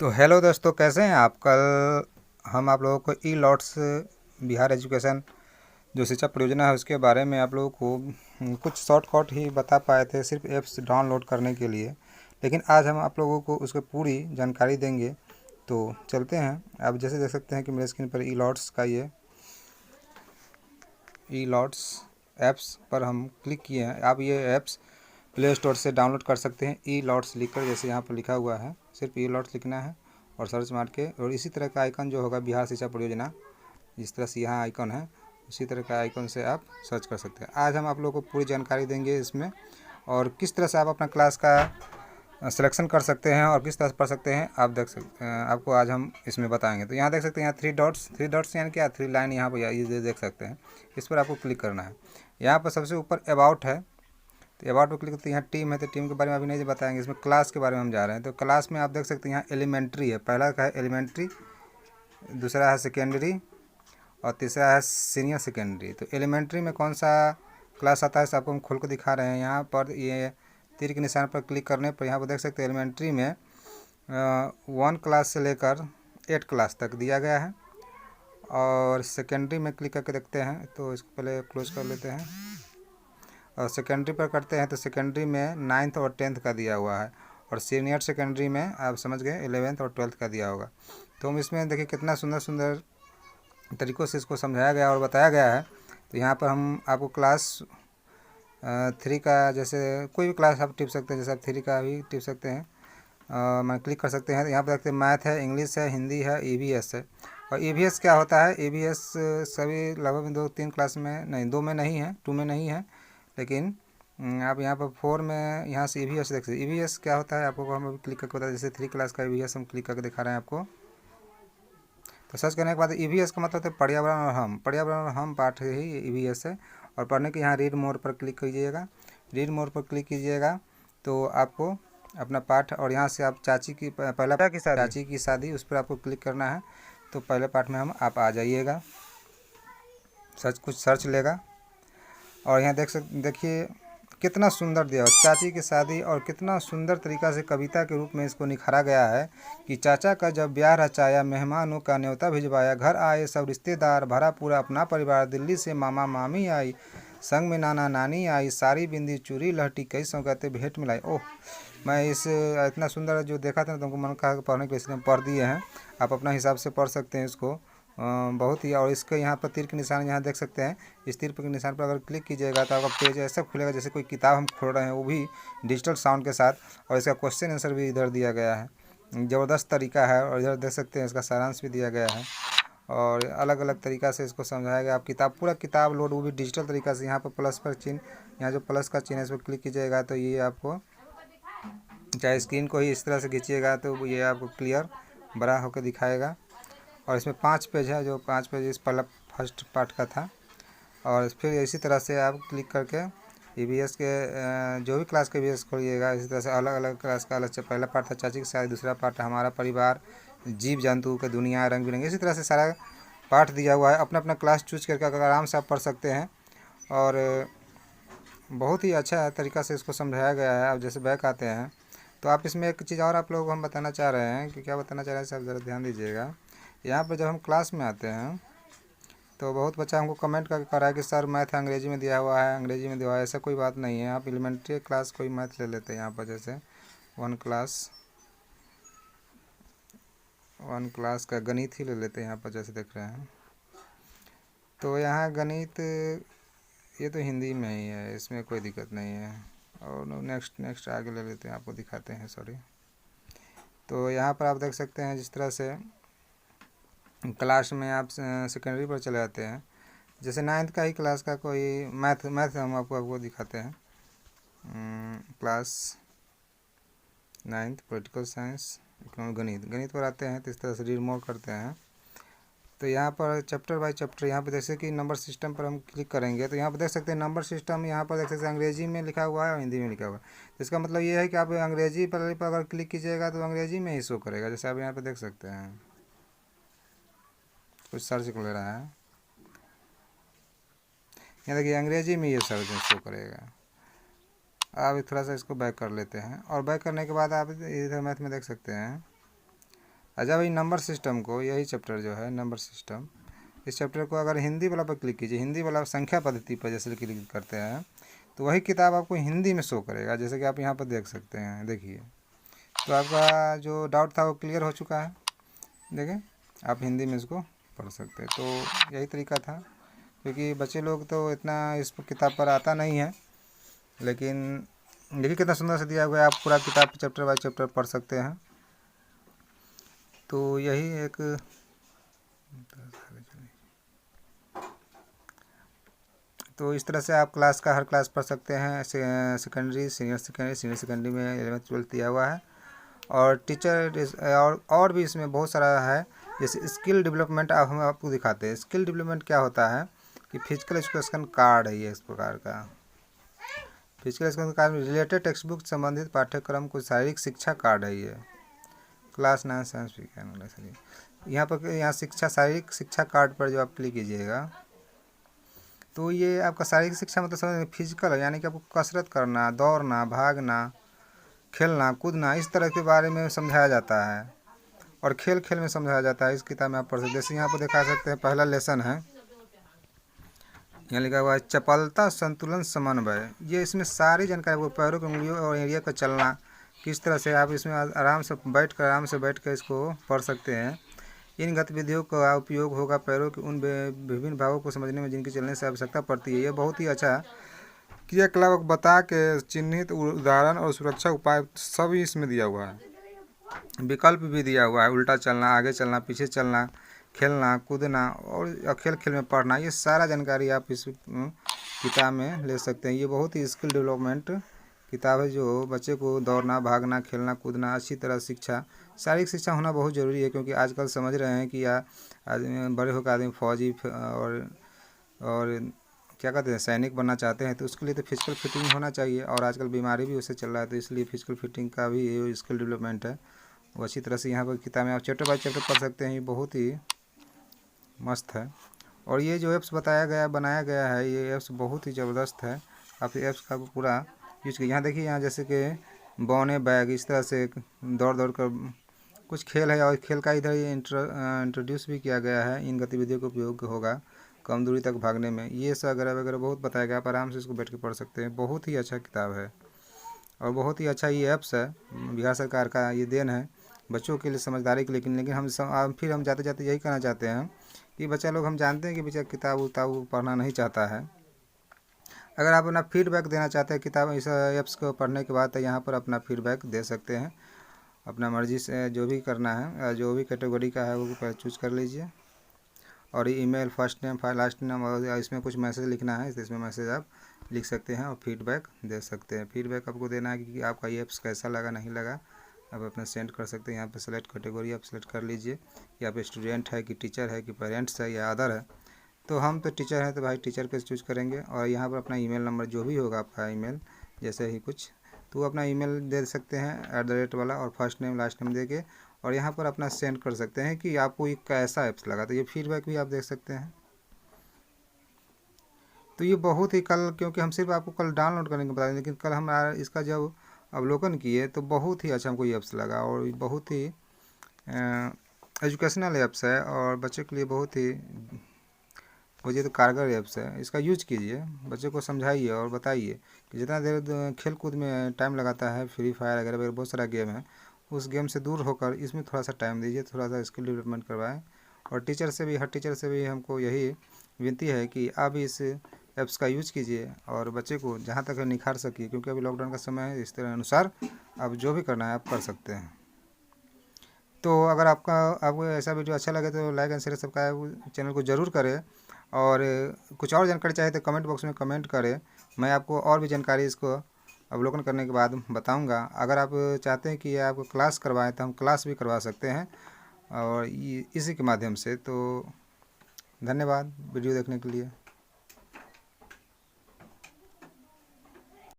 तो हेलो दोस्तों, कैसे हैं आप। कल हम आप लोगों को ई लॉट्स बिहार एजुकेशन जो शिक्षा परियोजना है उसके बारे में आप लोगों को कुछ शॉर्टकट ही बता पाए थे, सिर्फ ऐप्स डाउनलोड करने के लिए। लेकिन आज हम आप लोगों को उसकी पूरी जानकारी देंगे। तो चलते हैं। आप जैसे देख सकते हैं कि मेरे स्क्रीन पर ई लॉट्स का ये ई लॉट्स ऐप्स पर हम क्लिक किए हैं। आप ये ऐप्स प्ले स्टोर से डाउनलोड कर सकते हैं। ई लॉट्स लिखकर, जैसे यहाँ पर लिखा हुआ है, सिर्फ ई लॉट्स लिखना है और सर्च मार के, और इसी तरह का आइकन जो होगा बिहार शिक्षा परियोजना, जिस तरह से यहाँ आइकन है उसी तरह का आइकन से आप सर्च कर सकते हैं। आज हम आप लोगों को पूरी जानकारी देंगे इसमें, और किस तरह से आप अपना क्लास का सिलेक्शन कर सकते हैं और किस तरह से पढ़ सकते हैं आप देख सकते हैं। आपको आज हम इसमें बताएंगे। तो यहाँ देख सकते हैं, यहाँ थ्री डॉट्स यानी क्या, थ्री लाइन यहाँ पर ये देख सकते हैं। इस पर आपको क्लिक करना है। यहाँ पर सबसे ऊपर अबाउट है, तो अबाउट पर क्लिक करते हैं। यहाँ टीम है, तो टीम के बारे में अभी नहीं बताएंगे, इसमें क्लास के बारे में हम जा रहे हैं। तो क्लास में आप देख सकते हैं यहाँ एलिमेंट्री है, पहला का है एलिमेंट्री, दूसरा है सेकेंडरी और तीसरा है सीनियर सेकेंडरी। तो एलिमेंट्री में कौन सा क्लास आता है इसे आपको हम खोल कर दिखा रहे हैं। यहाँ पर ये तीर के निशान पर क्लिक करने पर यहाँ पर देख सकते हैं एलिमेंट्री में 1 क्लास से लेकर 8 क्लास तक दिया गया है। और सेकेंडरी में क्लिक करके देखते हैं, तो इसको पहले क्लोज कर लेते हैं। और सेकेंडरी पर करते हैं तो सेकेंडरी में 9th और 10th का दिया हुआ है, और सीनियर सेकेंडरी में आप समझ गए 11th और 12th का दिया होगा। तो हम इसमें देखिए कितना सुंदर सुंदर तरीक़ों से इसको समझाया गया और बताया गया है। तो यहाँ पर हम आपको क्लास 3 का, जैसे कोई भी क्लास आप टिप सकते हैं, जैसे आप 3 का भी टिप सकते हैं। मैं क्लिक कर सकते हैं। तो यहाँ पर देखते हैं मैथ है, इंग्लिश है, हिंदी है, EVS है। और EVS क्या होता है, EVS सभी लगभग 2-3 क्लास में नहीं, 2 में नहीं है, 2 में नहीं है, लेकिन आप यहाँ पर 4 में यहाँ से EVS देख सकते हैं। EVS क्या होता है आपको हम अभी क्लिक करके बताते हैं। जैसे 3 क्लास का EVS हम क्लिक करके दिखा रहे हैं आपको। तो सर्च करने के बाद EVS का मतलब है पर्यावरण और हम, पर्यावरण और हम पाठ ही EVS है। और पढ़ने के यहाँ रीड मोर पर क्लिक कीजिएगा। रीड मोर पर क्लिक कीजिएगा तो आपको अपना पाठ, और यहाँ से आप चाची की पहला चाची की शादी, उस पर आपको क्लिक करना है। तो पहले पाठ में हम आप आ जाइएगा। कुछ सर्च लेगा, और यहाँ देखिए कितना सुंदर दिया हो चाची की शादी, और कितना सुंदर तरीक़ा से कविता के रूप में इसको निखारा गया है कि चाचा का जब ब्याह रचाया, मेहमानों का न्योता भिजवाया, घर आए सब रिश्तेदार, भरा पूरा अपना परिवार, दिल्ली से मामा मामी आई, संग में नाना नानी आई, सारी बिंदी चूड़ी लहटी, कई सौगातें भेंट मिलाई। ओह, मैं इस इतना सुंदर जो देखा था ना, तुमको मन कहा पढ़ने के, इसलिए पढ़ दिए हैं। आप अपना हिसाब से पढ़ सकते हैं इसको बहुत ही। और इसके यहाँ पर तीर के निशान यहाँ देख सकते हैं। इस तीर के निशान पर अगर क्लिक कीजिएगा तो आपका पेज ऐसा खुलेगा जैसे कोई किताब हम खोल रहे हैं, वो भी डिजिटल साउंड के साथ। और इसका क्वेश्चन आंसर भी इधर दिया गया है, ज़बरदस्त तरीका है। और इधर देख सकते हैं इसका सारांश भी दिया गया है, और अलग अलग तरीक़ा से इसको समझाया गया। आप किताब, पूरा किताब लोड, वो भी डिजिटल तरीक़ा से। यहाँ पर प्लस पर चिन्ह, यहाँ जो प्लस का चिन्ह है इस पर क्लिक कीजिएगा तो ये आपको, चाहे स्क्रीन को ही इस तरह से खींचिएगा तो ये आपको क्लियर बड़ा होकर दिखाएगा। और इसमें 5 पेज है, जो 5 पेज इस पहला फर्स्ट पार्ट का था। और फिर इसी तरह से आप क्लिक करके EVS के जो भी क्लास के EVS खोलिएगा, इसी तरह से अलग अलग क्लास का अलग से पहला पार्ट था चाची के साथ, दूसरा पार्ट हमारा परिवार, जीव जंतु का दुनिया, रंग बिरंगे, इसी तरह से सारा पार्ट दिया हुआ है। अपना अपना क्लास चूज करके आराम से आप पढ़ सकते हैं, और बहुत ही अच्छा तरीक़ा से इसको समझाया गया है। आप जैसे बैक आते हैं तो आप इसमें एक चीज़ और आप लोगों को हम बताना चाह रहे हैं कि क्या बताना चाह रहे हैं, सब ज़रा ध्यान दीजिएगा। यहाँ पर जब हम क्लास में आते हैं तो बहुत बच्चा हमको कमेंट करके कह रहा है कि सर मैथ अंग्रेजी में दिया हुआ है, अंग्रेजी में दिया हुआ है। ऐसा कोई बात नहीं है। आप एलिमेंट्री क्लास कोई मैथ ले लेते हैं यहाँ पर, जैसे 1 क्लास का गणित ही ले लेते हैं यहाँ पर, जैसे देख रहे हैं। तो यहाँ गणित ये तो हिंदी में ही है, इसमें कोई दिक्कत नहीं है। और नेक्स्ट आगे ले लेते हैं, आपको दिखाते हैं, सॉरी। तो यहाँ पर आप देख सकते हैं जिस तरह से क्लास में आप सेकेंडरी पर चले जाते हैं, जैसे 9th का ही क्लास का कोई मैथ हम आपको दिखाते हैं। क्लास 9th पॉलिटिकल साइंस, गणित पर आते हैं। तो इस तरह से रीड मोर करते हैं। तो यहाँ पर चैप्टर बाय चैप्टर, यहाँ पर जैसे कि नंबर सिस्टम पर हम क्लिक करेंगे तो यहाँ पर देख सकते हैं नंबर सिस्टम, यहाँ पर देख सकते हैं अंग्रेजी में लिखा हुआ है और हिंदी में लिखा हुआ है। तो इसका मतलब ये है कि आप अंग्रेजी पर अगर क्लिक कीजिएगा तो अंग्रेजी में ही शो करेगा। जैसे आप यहाँ पर देख सकते हैं, कुछ सर्च ले रहा है, यहाँ देखिए अंग्रेजी में ये सर्च शो करेगा। आप थोड़ा सा इसको बैक कर लेते हैं, और बैक करने के बाद आप इधर मैथ में देख सकते हैं अच्छा भाई, नंबर सिस्टम को, यही चैप्टर जो है नंबर सिस्टम, इस चैप्टर को अगर हिंदी वाला पर क्लिक कीजिए, हिंदी वाला संख्या पद्धति पर जैसे क्लिक करते हैं तो वही किताब आपको हिंदी में शो करेगा, जैसे कि आप यहाँ पर देख सकते हैं। देखिए, तो आपका जो डाउट था वो क्लियर हो चुका है। देखें, आप हिंदी में इसको पढ़ सकते हैं। तो यही तरीका था, क्योंकि बच्चे लोग तो इतना इस किताब पर आता नहीं है, लेकिन देखिए कितना सुंदर से दिया हुआ है। आप पूरा किताब चैप्टर बाय चैप्टर पढ़ सकते हैं। तो यही एक तो इस तरह से आप क्लास का हर क्लास पढ़ सकते हैं। सेकेंडरी, सीनियर सेकेंडरी में 11th 12th दिया हुआ है। और टीचर और भी इसमें बहुत सारा है। जैसे स्किल डेवलपमेंट हम आपको दिखाते हैं। स्किल डेवलपमेंट क्या होता है कि फिजिकल एजुकेशन कार्ड है ये, इस प्रकार का फिजिकल एजुकेशन कार्ड में रिलेटेड टेक्स्ट बुक संबंधित पाठ्यक्रम को शारीरिक शिक्षा कार्ड है ये। क्लास 9 साइंस विज्ञान, यहाँ शिक्षा, शारीरिक शिक्षा कार्ड पर जो आप क्लिक कीजिएगा तो ये आपका शारीरिक शिक्षा मतलब समझ फिजिकल है, यानी कि आपको कसरत करना, दौड़ना, भागना, खेलना, कूदना, इस तरह के बारे में समझाया जाता है और खेल खेल में समझाया जाता है। इस किताब में आप पढ़ सकते हैं। जैसे यहाँ पर दिखा सकते हैं, पहला लेसन है, यहाँ लिखा हुआ है चपलता, संतुलन, समन्वय। ये इसमें सारी जानकारी आपको पैरों की उंगलियों और एरिया का चलना, किस तरह से आप इसमें आराम से बैठ कर इसको पढ़ सकते हैं। इन गतिविधियों का उपयोग होगा पैरों के उन विभिन्न भागों को समझने में जिनकी चलने से आवश्यकता पड़ती है। ये बहुत ही अच्छा क्रियाकलाप बता के चिन्हित उदाहरण और सुरक्षा उपाय सब इसमें दिया हुआ है। विकल्प भी दिया हुआ है, उल्टा चलना, आगे चलना, पीछे चलना, खेलना, कूदना और खेल खेल में पढ़ना। ये सारा जानकारी आप इस किताब में ले सकते हैं। ये बहुत ही स्किल डेवलपमेंट किताब है, जो बच्चे को दौड़ना, भागना, खेलना, कूदना, अच्छी तरह शिक्षा, शारीरिक शिक्षा होना बहुत ज़रूरी है। क्योंकि आजकल समझ रहे हैं कि आदमी बड़े होकर आदमी फौजी और क्या कहते हैं, सैनिक बनना चाहते हैं, तो उसके लिए तो फिजिकल फिटिंग होना चाहिए। और आजकल बीमारी भी उससे चल रहा है, तो इसलिए फिजिकल फिटिंग का भी स्किल डेवलपमेंट है, वो अच्छी तरह से यहाँ पर किताब में आप चैप्टर बाय चैप्टर पढ़ सकते हैं। ये बहुत ही मस्त है। और ये जो ऐप्स बनाया गया है, ये ऐप्स बहुत ही ज़बरदस्त है। आप ऐप्स का पूरा यूज कीजिए। यहाँ देखिए, यहाँ जैसे कि बौने बैग, इस तरह से दौड़ दौड़ कर कुछ खेल है, और खेल का इधर ये इंट्रोड्यूस भी किया गया है। इन गतिविधियों का उपयोग होगा कम दूरी तक भागने में, ये सब वगैरह वगैरह बहुत बताया गया। आप आराम से इसको बैठ के पढ़ सकते हैं। बहुत ही अच्छा किताब है और बहुत ही अच्छा ये ऐप्स है। बिहार सरकार का ये देन है बच्चों के लिए, समझदारी के लिए। लेकिन हम जाते जाते यही कहना चाहते हैं कि बच्चा लोग, हम जानते हैं कि बच्चा किताब उताब पढ़ना नहीं चाहता है। अगर आप अपना फीडबैक देना चाहते हैं किताब इस ऐप्स को पढ़ने के बाद, तो यहाँ पर अपना फीडबैक दे सकते हैं। अपना मर्जी से जो भी करना है, जो भी कैटेगरी का है वो चूज कर लीजिए। और email, first name, last name, और इसमें कुछ मैसेज लिखना है तो इसमें मैसेज आप लिख सकते हैं और फीडबैक दे सकते हैं। फीडबैक आपको देना है कि आपका ये ऐप्स कैसा लगा, नहीं लगा, आप अपना सेंड कर सकते हैं। यहाँ पे सेलेक्ट कैटेगरी आप सेलेक्ट कर लीजिए कि आप स्टूडेंट है कि टीचर है कि पेरेंट्स है या अदर है। तो हम तो टीचर हैं, तो भाई टीचर पे चूज करेंगे। और यहाँ पर अपना ईमेल नंबर जो भी होगा, आपका ईमेल जैसे ही कुछ, तो अपना ईमेल दे सकते हैं @ वाला, और फर्स्ट नेम लास्ट नेम दे के, और यहाँ पर अपना सेंड कर सकते हैं कि आपको ये कैसा ऐप्स लगा। तो ये फीडबैक भी आप देख सकते हैं। तो ये बहुत ही क्योंकि हम सिर्फ आपको कल डाउनलोड करने को बता दें, लेकिन कल हम इसका जब अवलोकन किए तो बहुत ही अच्छा हमको ये ऐप्स लगा। और बहुत ही एजुकेशनल ऐप्स है और बच्चे के लिए बहुत ही मुझे तो कारगर ऐप्स है। इसका यूज कीजिए, बच्चे को समझाइए और बताइए कि जितना देर खेल कूद में टाइम लगाता है, फ्री फायर वगैरह वगैरह बहुत सारा गेम है, उस गेम से दूर होकर इसमें थोड़ा सा टाइम दीजिए, थोड़ा सा स्किल डेवलपमेंट करवाएं। और हर टीचर से भी हमको यही विनती है कि आप इस ऐप्स का यूज कीजिए और बच्चे को जहाँ तक निखार सकिए। क्योंकि अभी लॉकडाउन का समय है, इस तरह अनुसार आप जो भी करना है आप कर सकते हैं। तो अगर आपको ऐसा वीडियो अच्छा लगे तो like and share subscribe channel को ज़रूर करें। और कुछ और जानकारी चाहे तो कमेंट बॉक्स में कमेंट करें, मैं आपको और भी जानकारी इसको अवलोकन करने के बाद बताऊंगा। अगर आप चाहते हैं कि आपको क्लास करवाएं तो हम क्लास भी करवा सकते हैं और इसी के माध्यम से। तो धन्यवाद वीडियो देखने के लिए।